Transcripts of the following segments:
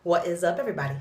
What is up, everybody?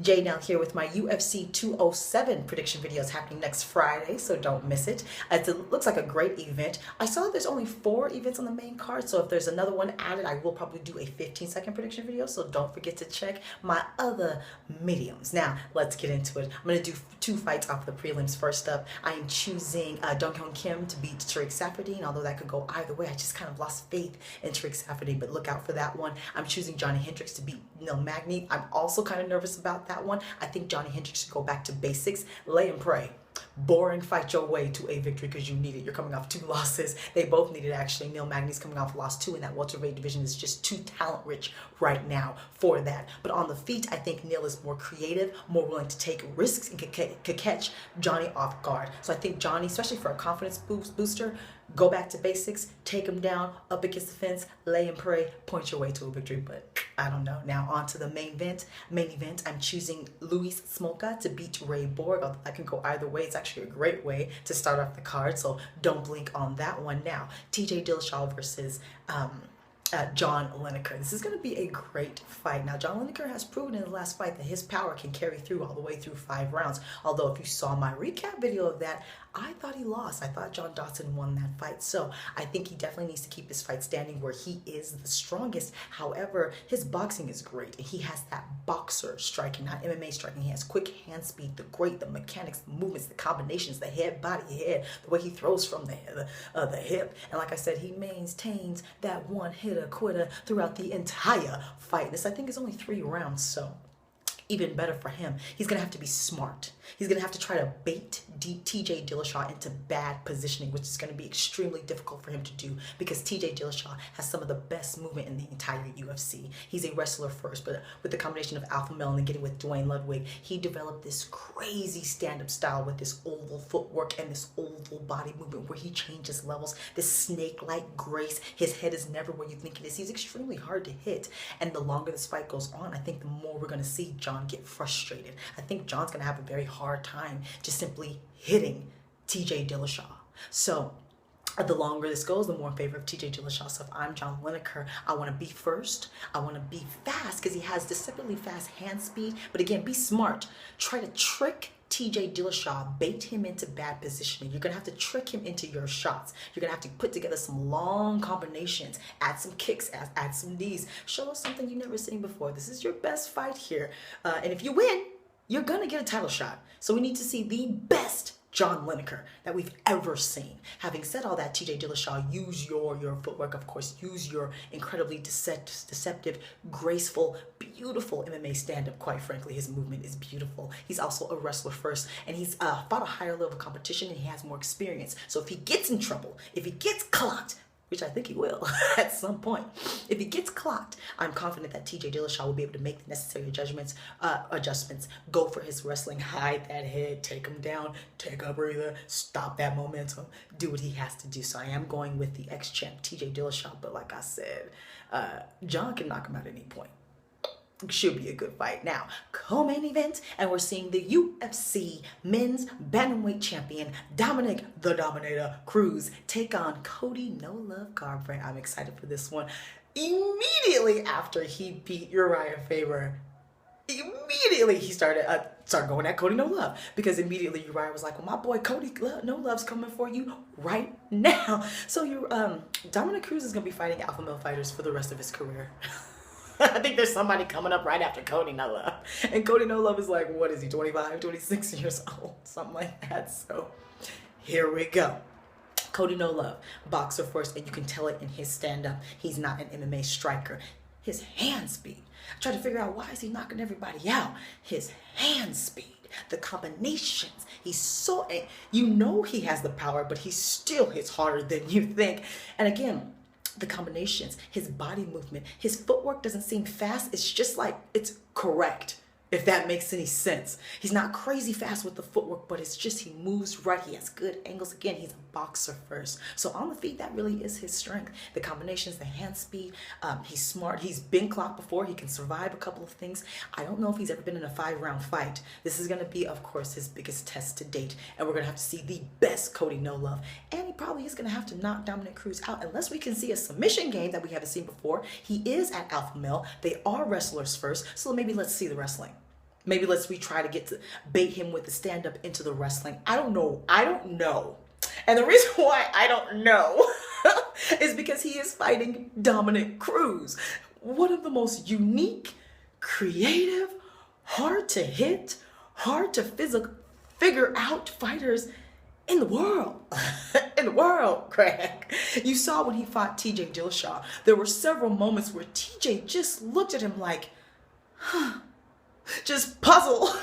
Jay now here with my UFC 207 prediction videos happening next Friday, so don't miss it. It looks like a great event. I saw that there's only 4 events on the main card, so if there's another one added, I will probably do a 15-second prediction video, so don't forget to check my other mediums. Now, let's get into it. I'm going to do 2 fights off the prelims. First up, I am choosing Dong Hyun Kim to beat Tariq Saffiedine, although that could go either way. I just kind of lost faith in Tariq Saffiedine, but look out for that one. I'm choosing Johnny Hendricks to beat Neil Magny. I'm also kind of nervous about that one. I think Johnny Hendricks should go back to basics, lay and pray. Boring, fight your way to a victory because you need it. You're coming off 2 losses. They both need it, actually. Neil Magny's coming off loss 2, and that welterweight division is just too talent rich right now for that. But on the feet, I think Neil is more creative, more willing to take risks, and could catch Johnny off guard. So I think Johnny, especially for a confidence booster, go back to basics, take him down, up against the fence, lay and pray, point your way to a victory. But I don't know. Now on to the main event. I'm choosing Luis Smolka to beat Ray Borg. I can go either way. It's actually a great way to start off the card, so don't blink on that one. Now, TJ Dillashaw versus John Lineker. This is going to be a great fight. Now, John Lineker has proven in the last fight that his power can carry through all the way through 5 rounds. Although, if you saw my recap video of that, I thought he lost. I thought John Dodson won that fight. So I think he definitely needs to keep his fight standing where he is the strongest. However, his boxing is great. And he has that boxer striking, not MMA striking. He has quick hand speed, the mechanics, the movements, the combinations, the head, body, head, the way he throws from the hip. And like I said, he maintains that one-hitter quitter throughout the entire fight. This, I think, is only 3 rounds, so even better for him. He's going to have to be smart. He's going to have to try to bait TJ Dillashaw into bad positioning, which is going to be extremely difficult for him to do because TJ Dillashaw has some of the best movement in the entire UFC. He's a wrestler first, but with the combination of alpha male and then getting with Dwayne Ludwig, he developed this crazy stand-up style with this oval footwork and this oval body movement where he changes levels, this snake-like grace. His head is never where you think it is. He's extremely hard to hit, and the longer this fight goes on, I think the more we're going to see John get frustrated. I think John's going to have a very hard time just simply hitting TJ Dillashaw. So the longer this goes, the more in favor of TJ Dillashaw. So if I'm John Lineker, I want to be first. I want to be fast because he has deceptively fast hand speed. But again, be smart. Try to trick TJ Dillashaw, bait him into bad positioning. You're going to have to trick him into your shots. You're going to have to put together some long combinations, add some kicks, add some knees. Show us something you've never seen before. This is your best fight here. And if you win, you're going to get a title shot. So we need to see the best John Lineker that we've ever seen. Having said all that, TJ Dillashaw, use your footwork, of course. Use your incredibly deceptive, graceful, beautiful MMA stand-up. Quite frankly, his movement is beautiful. He's also a wrestler first, and he's fought a higher level of competition, and he has more experience. So if he gets in trouble, if he gets clocked, which I think he will at some point. If he gets clocked, I'm confident that TJ Dillashaw will be able to make the necessary adjustments, go for his wrestling, hide that head, take him down, take a breather, stop that momentum, do what he has to do. So I am going with the ex-champ TJ Dillashaw, but like I said, John can knock him out at any point. Should be a good fight. Now, co-main event, and we're seeing the UFC men's bantamweight champion Dominick the Dominator Cruz take on Cody "No Love" Garbrandt. I'm excited for this one. Immediately after he beat Uriah Faber, immediately he started going at Cody "No Love" because immediately Uriah was like, "Well, my boy Cody "No Love's coming for you right now." So Dominick Cruz is gonna be fighting alpha male fighters for the rest of his career. I think there's somebody coming up right after Cody "No Love." And Cody "No Love is like, what is he, 25, 26 years old? Something like that. So here we go. Cody "No Love, boxer first, and you can tell it in his stand-up. He's not an MMA striker. His hand speed. I try to figure out why is he knocking everybody out. His hand speed, the combinations. He's so, you know he has the power, but he still hits harder than you think. And again, the combinations, his body movement, his footwork doesn't seem fast. It's just like, it's correct. if that makes any sense. He's not crazy fast with the footwork, but it's just he moves right. He has good angles. Again, he's a boxer first. So on the feet, that really is his strength. The combinations, the hand speed, he's smart. He's been clocked before. He can survive a couple of things. I don't know if he's ever been in a 5-round fight. This is going to be, of course, his biggest test to date. And we're going to have to see the best Cody No Love. And he probably is going to have to knock Dominick Cruz out unless we can see a submission game that we haven't seen before. He is at Alpha Male. They are wrestlers first. So maybe let's see the wrestling. Maybe we try to get to bait him with the stand-up into the wrestling. I don't know. And the reason why I don't know is because he is fighting Dominick Cruz, one of the most unique, creative, hard to hit, hard to figure out fighters in the world. In the world, Craig. You saw when he fought TJ Dillashaw. There were several moments where TJ just looked at him like, just puzzled.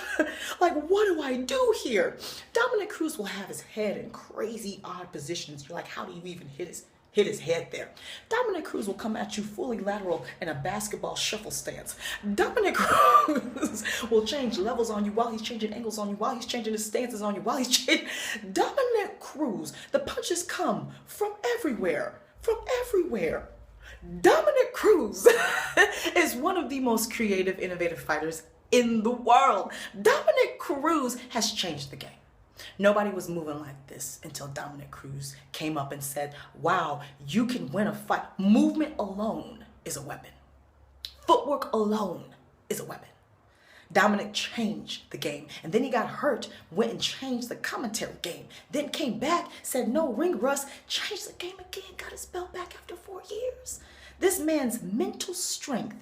Like, what do I do here? Dominick Cruz will have his head in crazy odd positions. You're like, how do you even hit his head there? Dominick Cruz will come at you fully lateral in a basketball shuffle stance. Dominick Cruz will change levels on you while he's changing angles on you, while he's changing his stances on you, while he's changing. Dominick Cruz, the punches come from everywhere. From everywhere. Dominick Cruz is one of the most creative, innovative fighters in the world. Dominick Cruz has changed the game. Nobody was moving like this until Dominick Cruz came up and said, wow, you can win a fight. Movement alone is a weapon. Footwork alone is a weapon. Dominick changed the game. And then he got hurt, went and changed the commentary game. Then came back, said no ring rust, changed the game again, got his belt back after 4 years. This man's mental strength,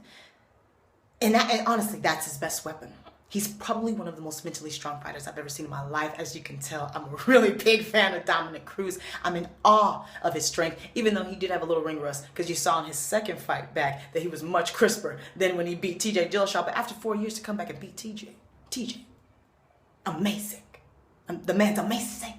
and honestly, that's his best weapon. He's probably one of the most mentally strong fighters I've ever seen in my life. As you can tell, I'm a really big fan of Dominick Cruz. I'm in awe of his strength, even though he did have a little ring rust, because you saw in his second fight back that he was much crisper than when he beat TJ Dillashaw. But after 4 years to come back and beat TJ, amazing. The man's amazing.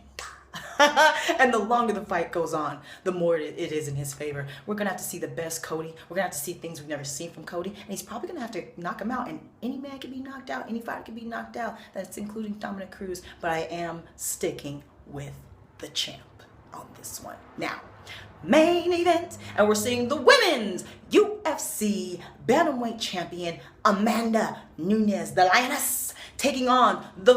And the longer the fight goes on, the more it is in his favor. We're going to have to see the best Cody. We're going to have to see things we've never seen from Cody. And he's probably going to have to knock him out. And any man can be knocked out. Any fighter can be knocked out. That's including Dominick Cruz. But I am sticking with the champ on this one. Now, main event. And we're seeing the women's UFC bantamweight champion, Amanda Nunes, the Lioness, taking on the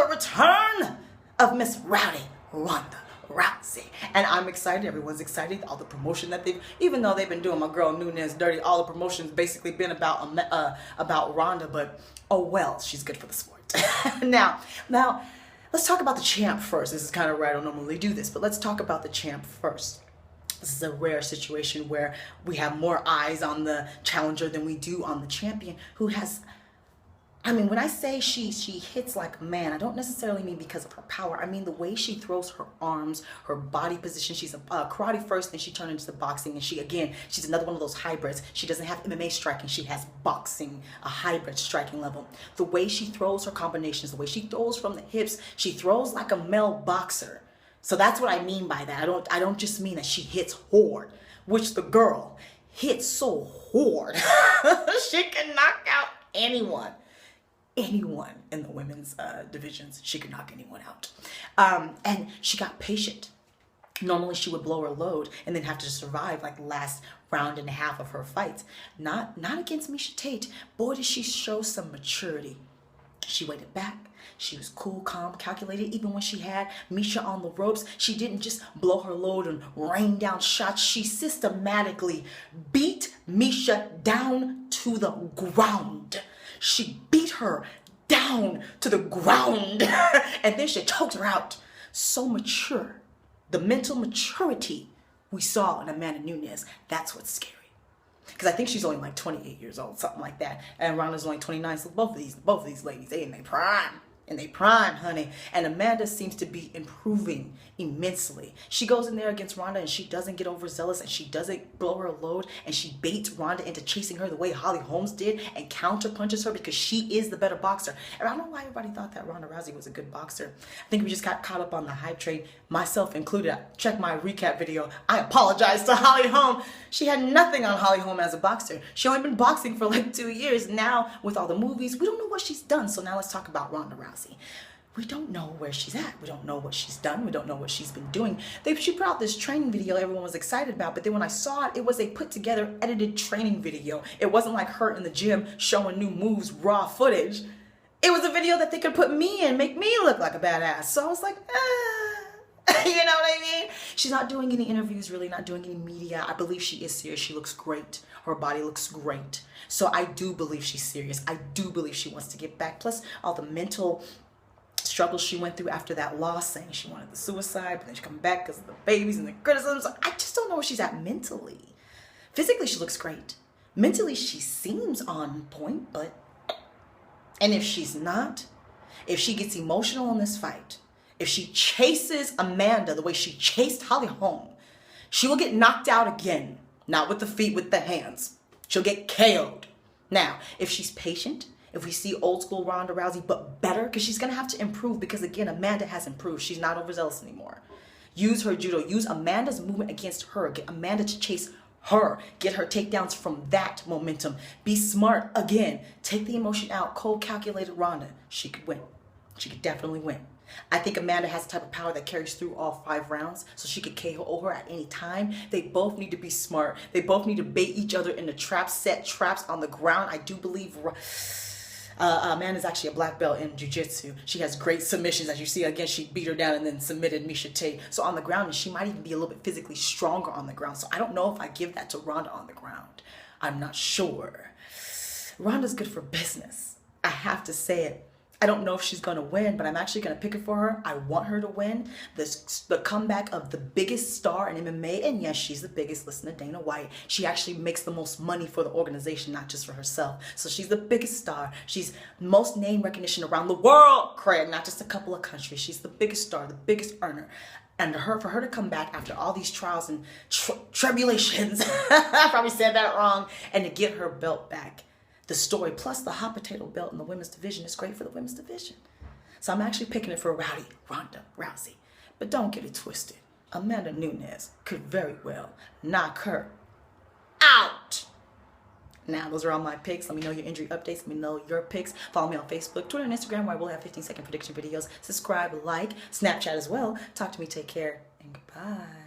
return of Miss Rowdy Ronda Rousey. And I'm excited. Everyone's excited. All the promotion that even though they've been doing my girl Nunes dirty, all the promotion's basically been about Ronda, but oh well, she's good for the sport. Now, let's talk about the champ first. This is kind of rare. I don't normally do this, but let's talk about the champ first. This is a rare situation where we have more eyes on the challenger than we do on the champion, who has, I mean, when I say she hits like a man, I don't necessarily mean because of her power. I mean the way she throws her arms, her body position. She's a karate first, then she turned into the boxing. And she's another one of those hybrids. She doesn't have MMA striking. She has boxing, a hybrid striking level. The way she throws her combinations, the way she throws from the hips, she throws like a male boxer. So that's what I mean by that. I don't just mean that she hits hard, which the girl hits so hard. She can knock out anyone in the women's divisions. She could knock anyone out. And she got patient. Normally she would blow her load and then have to survive like the last round and a half of her fights. Not against Miesha Tate. Boy, did she show some maturity. She waited back. She was cool, calm, calculated. Even when she had Miesha on the ropes, she didn't just blow her load and rain down shots. She systematically beat Miesha down to the ground. She beat her down to the ground and then she choked her out. So mature. The mental maturity we saw in Amanda Nunes, that's what's scary. Because I think she's only like 28 years old, something like that. And Ronda's only 29, so both of these ladies, they in their prime. in their prime, honey. And Amanda seems to be improving immensely. She goes in there against Ronda and she doesn't get overzealous and she doesn't blow her load and she baits Ronda into chasing her the way Holly Holmes did and counter punches her because she is the better boxer. And I don't know why everybody thought that Ronda Rousey was a good boxer. I think we just got caught up on the hype train, myself included. Check my recap video. I apologize to Holly Holm. She had nothing on Holly Holm as a boxer. She only been boxing for like 2 years. Now with all the movies, we don't know what she's done. So now let's talk about Ronda Rousey. We don't know where she's at. We don't know what she's done. We don't know what she's been doing. She put out this training video everyone was excited about, but then when I saw it, it was a put together edited training video. It wasn't like her in the gym showing new moves, raw footage. It was a video that they could put me in, make me look like a badass. So I was like, you know what I mean? She's not doing any interviews, really not doing any media. I believe she is serious. She looks great. Her body looks great. So I do believe she's serious. I do believe she wants to get back. Plus all the mental struggles she went through after that loss, saying she wanted the suicide, but then she come back because of the babies and the criticisms. I just don't know where she's at mentally. Physically, she looks great. Mentally, she seems on point, but... And if she's not, if she gets emotional in this fight, if she chases Amanda the way she chased Holly Holm, she will get knocked out again. Not with the feet, with the hands. She'll get KO'd. Now, if she's patient, if we see old school Ronda Rousey, but better, because she's going to have to improve, because again, Amanda has improved. She's not overzealous anymore. Use her judo. Use Amanda's movement against her. Get Amanda to chase her. Get her takedowns from that momentum. Be smart again. Take the emotion out. Cold, calculated Ronda. She could win. She could definitely win. I think Amanda has the type of power that carries through all 5 rounds, so she could KO her at any time. They both need to be smart. They both need to bait each other into traps, set traps on the ground. I do believe Amanda's actually a black belt in jiu-jitsu. She has great submissions. As you see, again, she beat her down and then submitted Miesha Tate. So on the ground, and she might even be a little bit physically stronger on the ground. So I don't know if I give that to Ronda on the ground. I'm not sure. Ronda's good for business. I have to say it. I don't know if she's going to win, but I'm actually going to pick it for her. I want her to win. The comeback of the biggest star in MMA, and yes, she's the biggest. Listen to Dana White. She actually makes the most money for the organization, not just for herself. So she's the biggest star. She's most name recognition around the world, Craig, not just a couple of countries. She's the biggest star, the biggest earner. And for her to come back after all these trials and tribulations, I probably said that wrong, and to get her belt back. The story plus the hot potato belt in the women's division is great for the women's division. So I'm actually picking it for Ronda Rousey. But don't get it twisted. Amanda Nunes could very well knock her out. Now, those are all my picks. Let me know your injury updates. Let me know your picks. Follow me on Facebook, Twitter, and Instagram, where I will have 15-second prediction videos. Subscribe, like, Snapchat as well. Talk to me, take care, and goodbye.